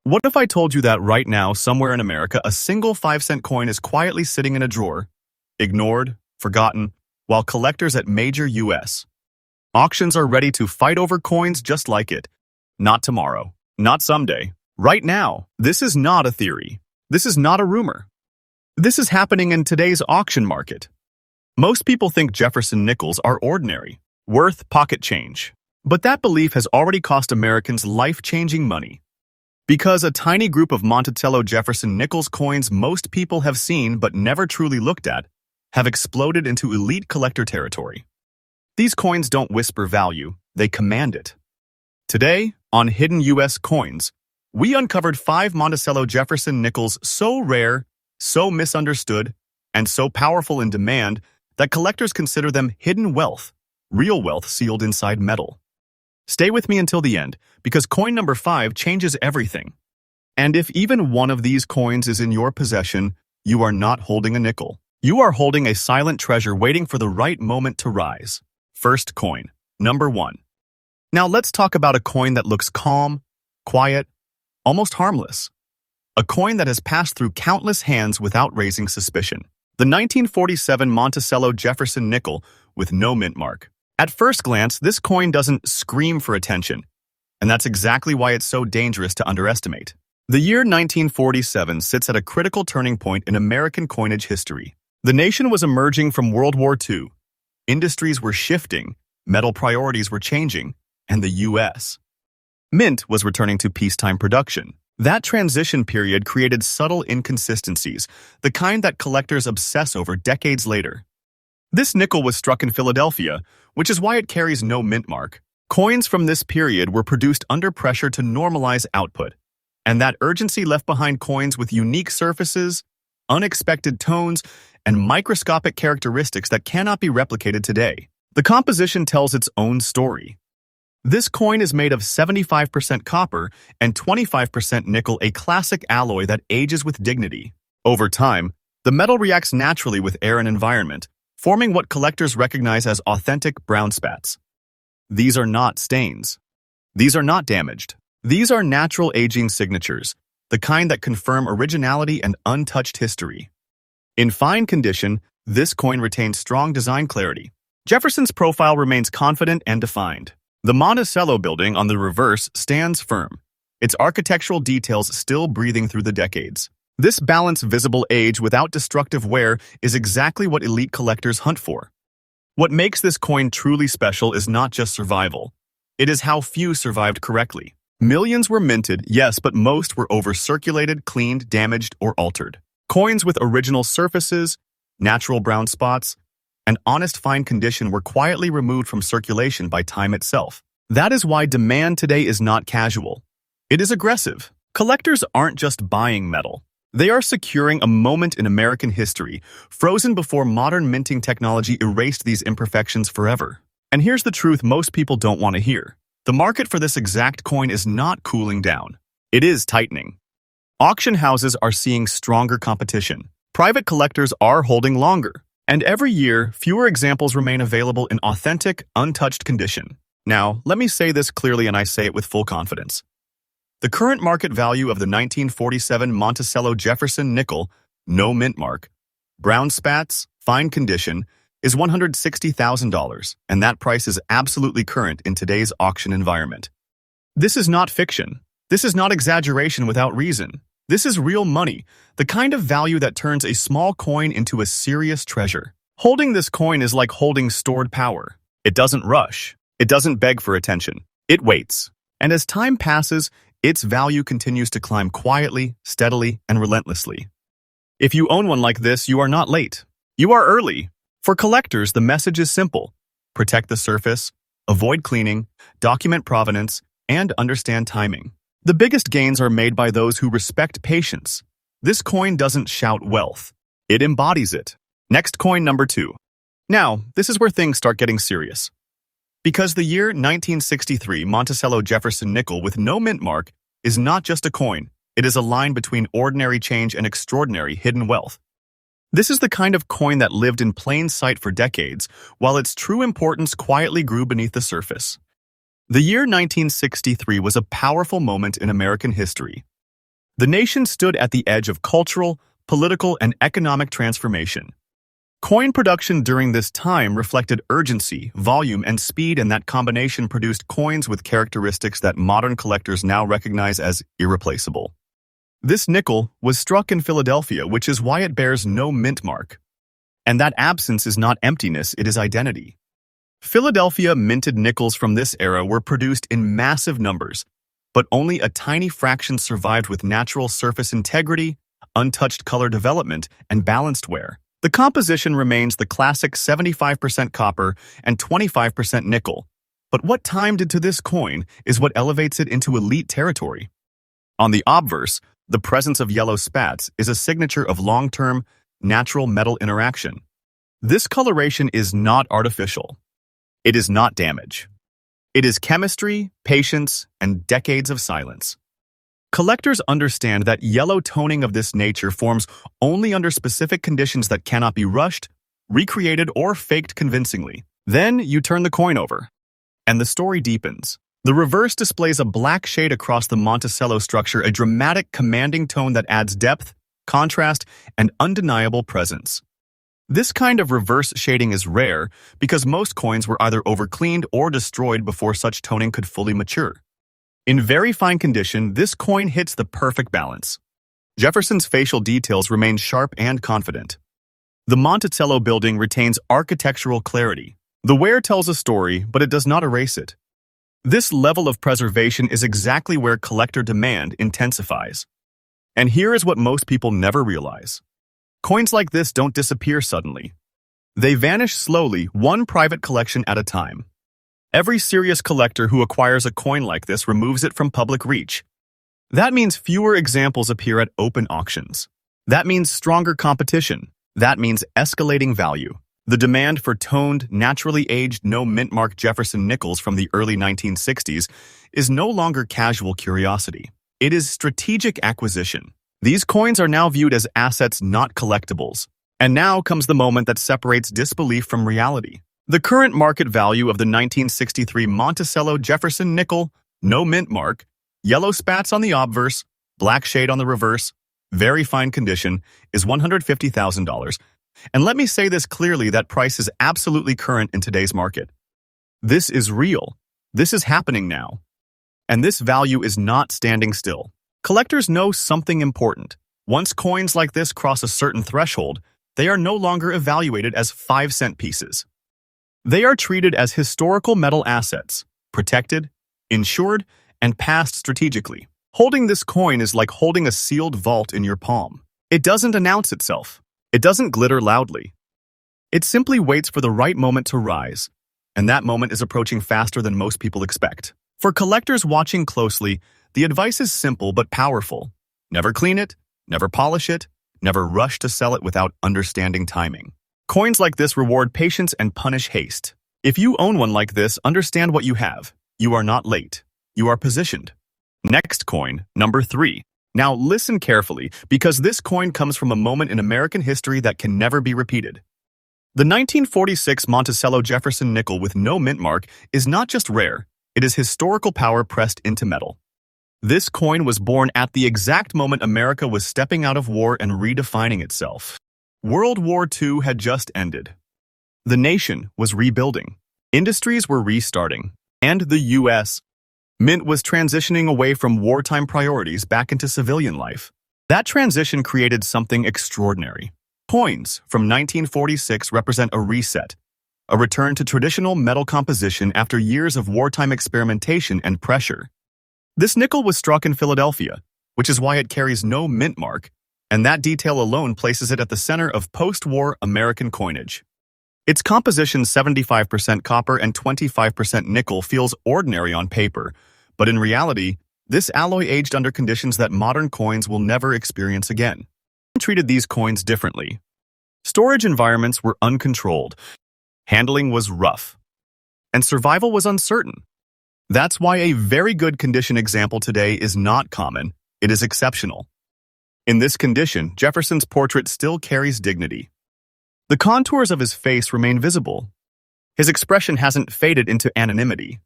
What if I told you that right now, somewhere in America, a single 5-cent coin is quietly sitting in a drawer, ignored, forgotten, while collectors at major U.S. auctions are ready to fight over coins just like it? Not tomorrow, not someday, right now. This is not a theory. This is not a rumor. This is happening in today's auction market. Most people think Jefferson nickels are ordinary, worth pocket change. But that belief has already cost Americans life-changing money. Because a tiny group of Monticello Jefferson nickels coins most people have seen but never truly looked at have exploded into elite collector territory. These coins don't whisper value, they command it. Today, on Hidden U.S. Coins, we uncovered 5 Monticello Jefferson nickels so rare, so misunderstood, and so powerful in demand that collectors consider them hidden wealth, real wealth sealed inside metal. Stay with me until the end, because coin number 5 changes everything. And if even one of these coins is in your possession, you are not holding a nickel. You are holding a silent treasure waiting for the right moment to rise. First coin, number 1. Now let's talk about a coin that looks calm, quiet, almost harmless. A coin that has passed through countless hands without raising suspicion. The 1947 Monticello Jefferson nickel with no mint mark. At first glance, this coin doesn't scream for attention, and that's exactly why it's so dangerous to underestimate. The year 1947 sits at a critical turning point in American coinage history. The nation was emerging from World War II. Industries were shifting, metal priorities were changing, and the U.S. Mint was returning to peacetime production. That transition period created subtle inconsistencies, the kind that collectors obsess over decades later. This nickel was struck in Philadelphia, which is why it carries no mint mark. Coins from this period were produced under pressure to normalize output, and that urgency left behind coins with unique surfaces, unexpected tones, and microscopic characteristics that cannot be replicated today. The composition tells its own story. This coin is made of 75% copper and 25% nickel, a classic alloy that ages with dignity. Over time, the metal reacts naturally with air and environment, forming what collectors recognize as authentic brown spats. These are not stains. These are not damaged. These are natural aging signatures, the kind that confirm originality and untouched history. In fine condition, this coin retains strong design clarity. Jefferson's profile remains confident and defined. The Monticello building on the reverse stands firm, its architectural details still breathing through the decades. This balanced visible age without destructive wear is exactly what elite collectors hunt for. What makes this coin truly special is not just survival. It is how few survived correctly. Millions were minted, yes, but most were over-circulated, cleaned, damaged, or altered. Coins with original surfaces, natural brown spots, and honest fine condition were quietly removed from circulation by time itself. That is why demand today is not casual. It is aggressive. Collectors aren't just buying metal. They are securing a moment in American history, frozen before modern minting technology erased these imperfections forever. And here's the truth most people don't want to hear. The market for this exact coin is not cooling down. It is tightening. Auction houses are seeing stronger competition. Private collectors are holding longer. And every year, fewer examples remain available in authentic, untouched condition. Now, let me say this clearly, and I say it with full confidence. The current market value of the 1947 Monticello Jefferson nickel, no mint mark, brown spats, fine condition, is $160,000, and that price is absolutely current in today's auction environment. This is not fiction. This is not exaggeration without reason. This is real money, the kind of value that turns a small coin into a serious treasure. Holding this coin is like holding stored power. It doesn't rush. It doesn't beg for attention. It waits. And as time passes, its value continues to climb quietly, steadily, and relentlessly. If you own one like this, you are not late. You are early. For collectors, the message is simple. Protect the surface, avoid cleaning, document provenance, and understand timing. The biggest gains are made by those who respect patience. This coin doesn't shout wealth. It embodies it. Next coin, number 2. Now, this is where things start getting serious. Because the year 1963 Monticello Jefferson nickel with no mint mark is not just a coin, it is a line between ordinary change and extraordinary hidden wealth. This is the kind of coin that lived in plain sight for decades, while its true importance quietly grew beneath the surface. The year 1963 was a powerful moment in American history. The nation stood at the edge of cultural, political, and economic transformation. Coin production during this time reflected urgency, volume, and speed, and that combination produced coins with characteristics that modern collectors now recognize as irreplaceable. This nickel was struck in Philadelphia, which is why it bears no mint mark. And that absence is not emptiness, it is identity. Philadelphia minted nickels from this era were produced in massive numbers, but only a tiny fraction survived with natural surface integrity, untouched color development, and balanced wear. The composition remains the classic 75% copper and 25% nickel, but what time did to this coin is what elevates it into elite territory. On the obverse, the presence of yellow spats is a signature of long-term, natural metal interaction. This coloration is not artificial. It is not damage. It is chemistry, patience, and decades of silence. Collectors understand that yellow toning of this nature forms only under specific conditions that cannot be rushed, recreated, or faked convincingly. Then you turn the coin over, and the story deepens. The reverse displays a black shade across the Monticello structure, a dramatic, commanding tone that adds depth, contrast, and undeniable presence. This kind of reverse shading is rare because most coins were either overcleaned or destroyed before such toning could fully mature. In very fine condition, this coin hits the perfect balance. Jefferson's facial details remain sharp and confident. The Monticello building retains architectural clarity. The wear tells a story, but it does not erase it. This level of preservation is exactly where collector demand intensifies. And here is what most people never realize. Coins like this don't disappear suddenly. They vanish slowly, one private collection at a time. Every serious collector who acquires a coin like this removes it from public reach. That means fewer examples appear at open auctions. That means stronger competition. That means escalating value. The demand for toned, naturally aged, no-mint mark Jefferson nickels from the early 1960s is no longer casual curiosity. It is strategic acquisition. These coins are now viewed as assets, not collectibles. And now comes the moment that separates disbelief from reality. The current market value of the 1963 Monticello Jefferson nickel, no mint mark, yellow spats on the obverse, black shade on the reverse, very fine condition, is $150,000. And let me say this clearly, that price is absolutely current in today's market. This is real. This is happening now. And this value is not standing still. Collectors know something important. Once coins like this cross a certain threshold, they are no longer evaluated as 5-cent pieces. They are treated as historical metal assets, protected, insured, and passed strategically. Holding this coin is like holding a sealed vault in your palm. It doesn't announce itself. It doesn't glitter loudly. It simply waits for the right moment to rise, and that moment is approaching faster than most people expect. For collectors watching closely, the advice is simple but powerful. Never clean it, never polish it, never rush to sell it without understanding timing. Coins like this reward patience and punish haste. If you own one like this, understand what you have. You are not late. You are positioned. Next coin, number 3. Now listen carefully, because this coin comes from a moment in American history that can never be repeated. The 1946 Monticello Jefferson nickel with no mint mark is not just rare, it is historical power pressed into metal. This coin was born at the exact moment America was stepping out of war and redefining itself. World War II had just ended. The nation was rebuilding. Industries were restarting. And the U.S. Mint was transitioning away from wartime priorities back into civilian life. That transition created something extraordinary. Coins from 1946 represent a reset, a return to traditional metal composition after years of wartime experimentation and pressure. This nickel was struck in Philadelphia, which is why it carries no mint mark, and that detail alone places it at the center of post-war American coinage. Its composition, 75% copper and 25% nickel, feels ordinary on paper, but in reality, this alloy aged under conditions that modern coins will never experience again. Treated these coins differently. Storage environments were uncontrolled, handling was rough, and survival was uncertain. That's why a very good condition example today is not common, it is exceptional. In this condition, Jefferson's portrait still carries dignity. The contours of his face remain visible. His expression hasn't faded into anonymity.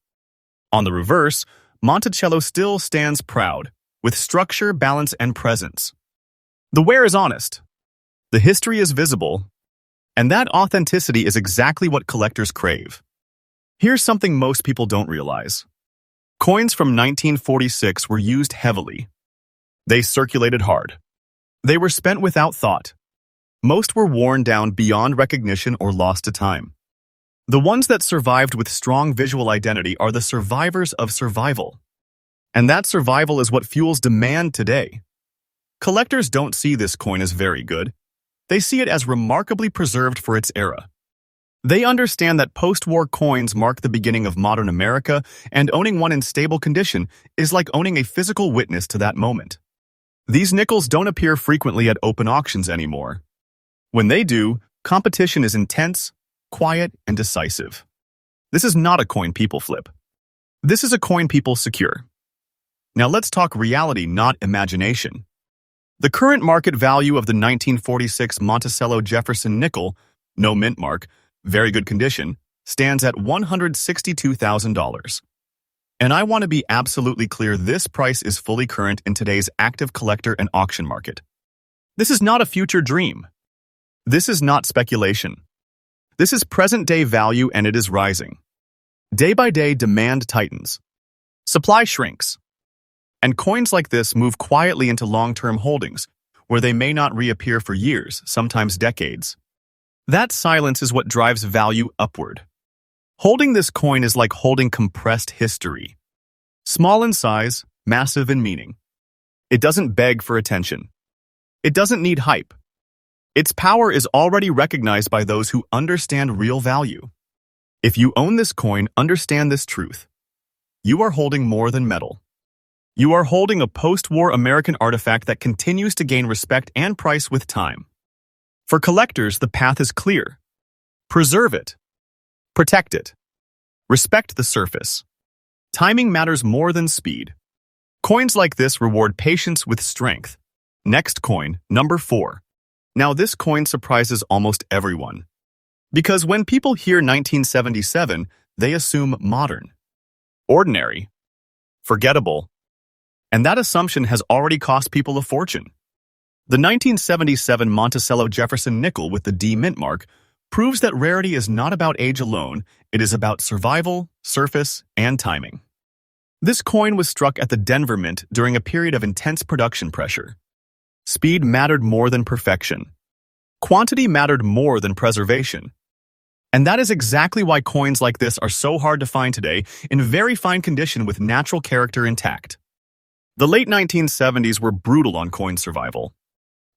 On the reverse, Monticello still stands proud, with structure, balance, and presence. The wear is honest, the history is visible, and that authenticity is exactly what collectors crave. Here's something most people don't realize. Coins from 1946 were used heavily. They circulated hard. They were spent without thought. Most were worn down beyond recognition or lost to time. The ones that survived with strong visual identity are the survivors of survival. And that survival is what fuels demand today. Collectors don't see this coin as very good. They see it as remarkably preserved for its era. They understand that post-war coins mark the beginning of modern America, and owning one in stable condition is like owning a physical witness to that moment. These nickels don't appear frequently at open auctions anymore. When they do, competition is intense, quiet, and decisive. This is not a coin people flip. This is a coin people secure. Now let's talk reality, not imagination. The current market value of the 1946 Monticello Jefferson nickel, no mint mark, very good condition, stands at $162,000. And I want to be absolutely clear, this price is fully current in today's active collector and auction market. This is not a future dream. This is not speculation. This is present-day value, and it is rising. Day by day, demand tightens. Supply shrinks. And coins like this move quietly into long-term holdings, where they may not reappear for years, sometimes decades. That silence is what drives value upward. Holding this coin is like holding compressed history. Small in size, massive in meaning. It doesn't beg for attention. It doesn't need hype. Its power is already recognized by those who understand real value. If you own this coin, understand this truth. You are holding more than metal. You are holding a post-war American artifact that continues to gain respect and price with time. For collectors, the path is clear. Preserve it. Protect it. Respect the surface. Timing matters more than speed. Coins like this reward patience with strength. Next coin, number 4. Now this coin surprises almost everyone. Because when people hear 1977, they assume modern, ordinary, forgettable, and that assumption has already cost people a fortune. The 1977 Monticello Jefferson nickel with the D mint mark proves that rarity is not about age alone, it is about survival, surface, and timing. This coin was struck at the Denver Mint during a period of intense production pressure. Speed mattered more than perfection. Quantity mattered more than preservation. And that is exactly why coins like this are so hard to find today in very fine condition with natural character intact. The late 1970s were brutal on coin survival.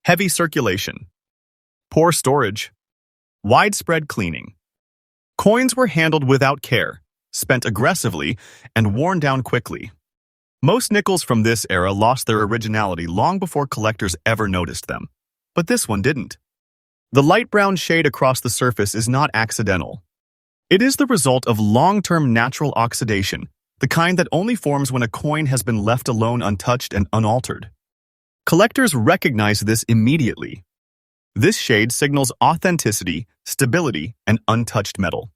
Heavy circulation, poor storage, widespread cleaning. Coins were handled without care, spent aggressively, and worn down quickly. Most nickels from this era lost their originality long before collectors ever noticed them, but this one didn't. The light brown shade across the surface is not accidental. It is the result of long-term natural oxidation, the kind that only forms when a coin has been left alone untouched and unaltered. Collectors recognize this immediately. This shade signals authenticity, stability, and untouched metal.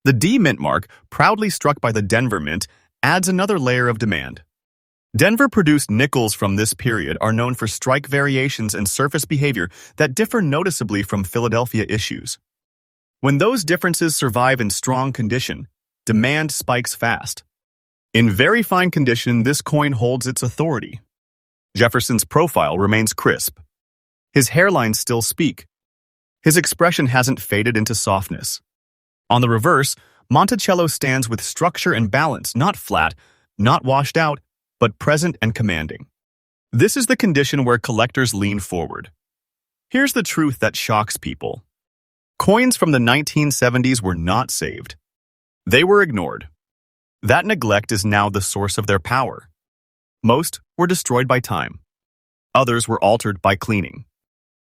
The D mint mark, proudly struck by the Denver Mint, adds another layer of demand. Denver-produced nickels from this period are known for strike variations and surface behavior that differ noticeably from Philadelphia issues. When those differences survive in strong condition, demand spikes fast. In very fine condition, this coin holds its authority. Jefferson's profile remains crisp. His hairlines still speak. His expression hasn't faded into softness. On the reverse, Monticello stands with structure and balance, not flat, not washed out, but present and commanding. This is the condition where collectors lean forward. Here's the truth that shocks people. Coins from the 1970s were not saved. They were ignored. That neglect is now the source of their power. Most were destroyed by time. Others were altered by cleaning.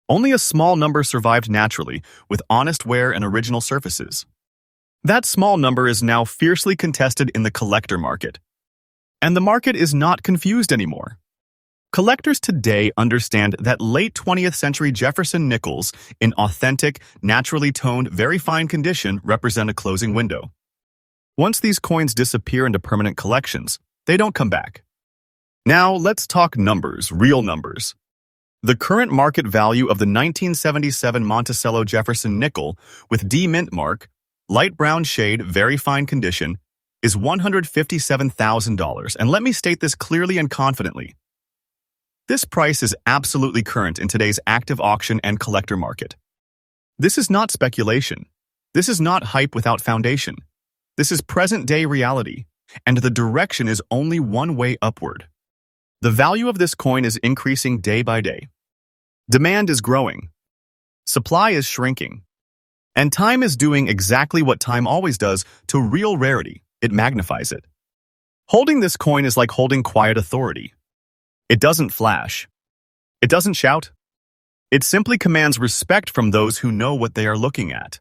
Only a small number survived naturally, with honest wear and original surfaces. That small number is now fiercely contested in the collector market. And the market is not confused anymore. Collectors today understand that late 20th century Jefferson nickels in authentic, naturally toned, very fine condition represent a closing window. Once these coins disappear into permanent collections, they don't come back. Now, let's talk numbers, real numbers. The current market value of the 1977 Monticello Jefferson nickel with D mint mark, light brown shade, very fine condition, is $157,000. And let me state this clearly and confidently. This price is absolutely current in today's active auction and collector market. This is not speculation. This is not hype without foundation. This is present-day reality, and the direction is only one way upward. The value of this coin is increasing day by day. Demand is growing. Supply is shrinking. And time is doing exactly what time always does to real rarity. It magnifies it. Holding this coin is like holding quiet authority. It doesn't flash. It doesn't shout. It simply commands respect from those who know what they are looking at.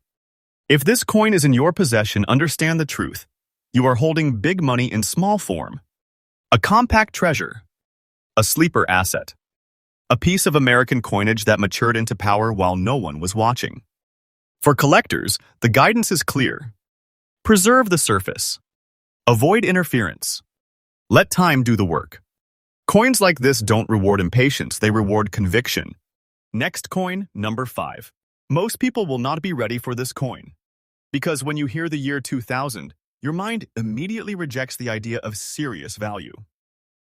If this coin is in your possession, understand the truth. You are holding big money in small form. A compact treasure. A sleeper asset. A piece of American coinage that matured into power while no one was watching. For collectors, the guidance is clear. Preserve the surface. Avoid interference. Let time do the work. Coins like this don't reward impatience, they reward conviction. Next coin, number 5. Most people will not be ready for this coin. Because when you hear the year 2000, your mind immediately rejects the idea of serious value.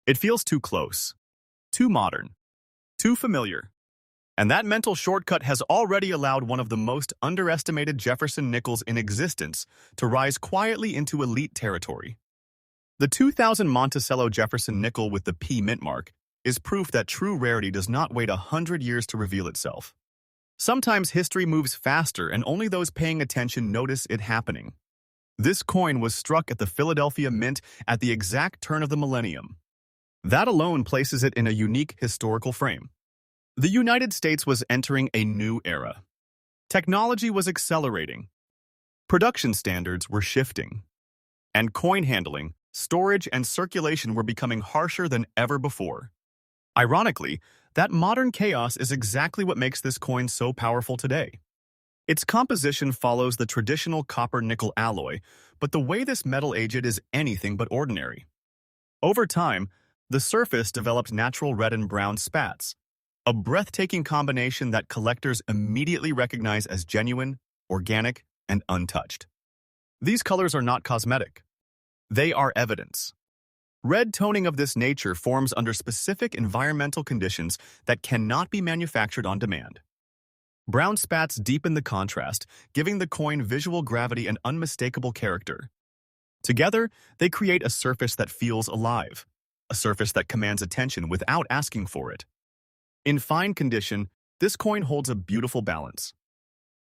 It feels too close, too modern, too familiar. And that mental shortcut has already allowed one of the most underestimated Jefferson nickels in existence to rise quietly into elite territory. The 2000 Monticello Jefferson nickel with the P mint mark is proof that true rarity does not wait 100 years to reveal itself. Sometimes history moves faster and only those paying attention notice it happening. This coin was struck at the Philadelphia Mint at the exact turn of the millennium. That alone places it in a unique historical frame. The United States was entering a new era. Technology was accelerating. Production standards were shifting. And coin handling, storage, and circulation were becoming harsher than ever before. Ironically, that modern chaos is exactly what makes this coin so powerful today. Its composition follows the traditional copper-nickel alloy, but the way this metal aged is anything but ordinary. Over time, the surface developed natural red and brown spats, a breathtaking combination that collectors immediately recognize as genuine, organic, and untouched. These colors are not cosmetic. They are evidence. Red toning of this nature forms under specific environmental conditions that cannot be manufactured on demand. Brown spats deepen the contrast, giving the coin visual gravity and unmistakable character. Together, they create a surface that feels alive, a surface that commands attention without asking for it. In fine condition, this coin holds a beautiful balance.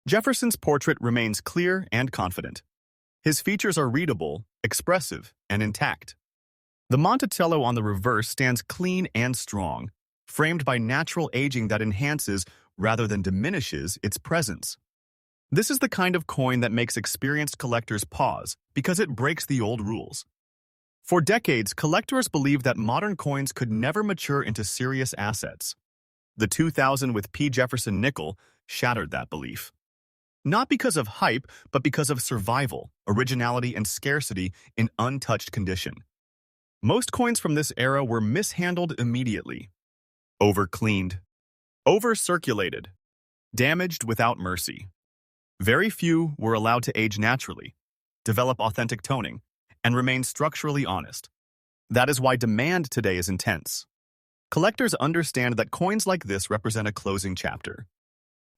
Jefferson's portrait remains clear and confident. His features are readable, expressive, and intact. The Monticello on the reverse stands clean and strong, framed by natural aging that enhances rather than diminishes its presence. This is the kind of coin that makes experienced collectors pause because it breaks the old rules. For decades, collectors believed that modern coins could never mature into serious assets. The 2000 with P. Jefferson nickel shattered that belief. Not because of hype, but because of survival, originality, and scarcity in untouched condition. Most coins from this era were mishandled immediately. Over-cleaned. Over-circulated. Damaged without mercy. Very few were allowed to age naturally, develop authentic toning, and remain structurally honest. That is why demand today is intense. Collectors understand that coins like this represent a closing chapter.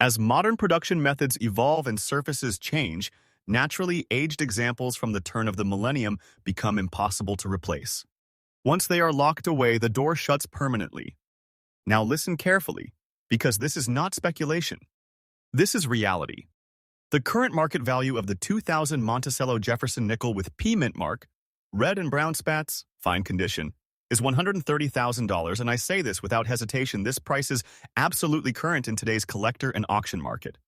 As modern production methods evolve and surfaces change, naturally aged examples from the turn of the millennium become impossible to replace. Once they are locked away, the door shuts permanently. Now listen carefully, because this is not speculation. This is reality. The current market value of the 2000 Monticello Jefferson nickel with P mint mark, red and brown spats, fine condition, is $130,000, and I say this without hesitation. This price is absolutely current in today's collector and auction market.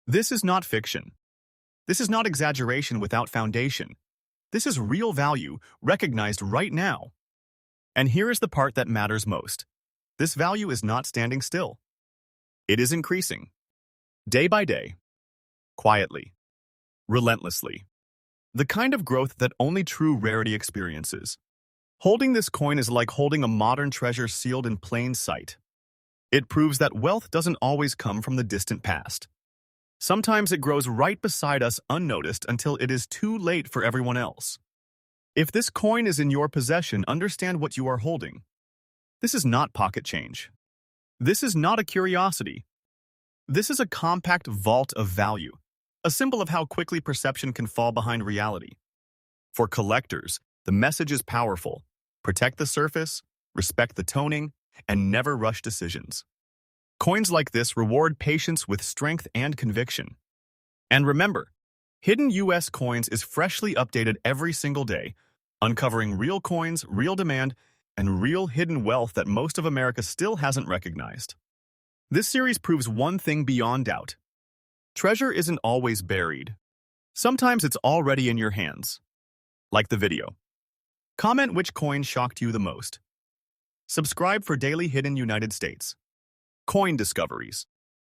This is not fiction. This is not exaggeration without foundation. This is real value, recognized right now. And here is the part that matters most. This value is not standing still. It is increasing. Day by day. Quietly. Relentlessly. The kind of growth that only true rarity experiences. Holding this coin is like holding a modern treasure sealed in plain sight. It proves that wealth doesn't always come from the distant past. Sometimes it grows right beside us unnoticed until it is too late for everyone else. If this coin is in your possession, understand what you are holding. This is not pocket change. This is not a curiosity. This is a compact vault of value, a symbol of how quickly perception can fall behind reality. For collectors, the message is powerful. Protect the surface, respect the toning, and never rush decisions. Coins like this reward patience with strength and conviction. And remember, Hidden U.S. Coins is freshly updated every single day, uncovering real coins, real demand, and real hidden wealth that most of America still hasn't recognized. This series proves one thing beyond doubt. Treasure isn't always buried. Sometimes it's already in your hands. Like the video. Comment which coin shocked you the most. Subscribe for daily hidden United States coin discoveries.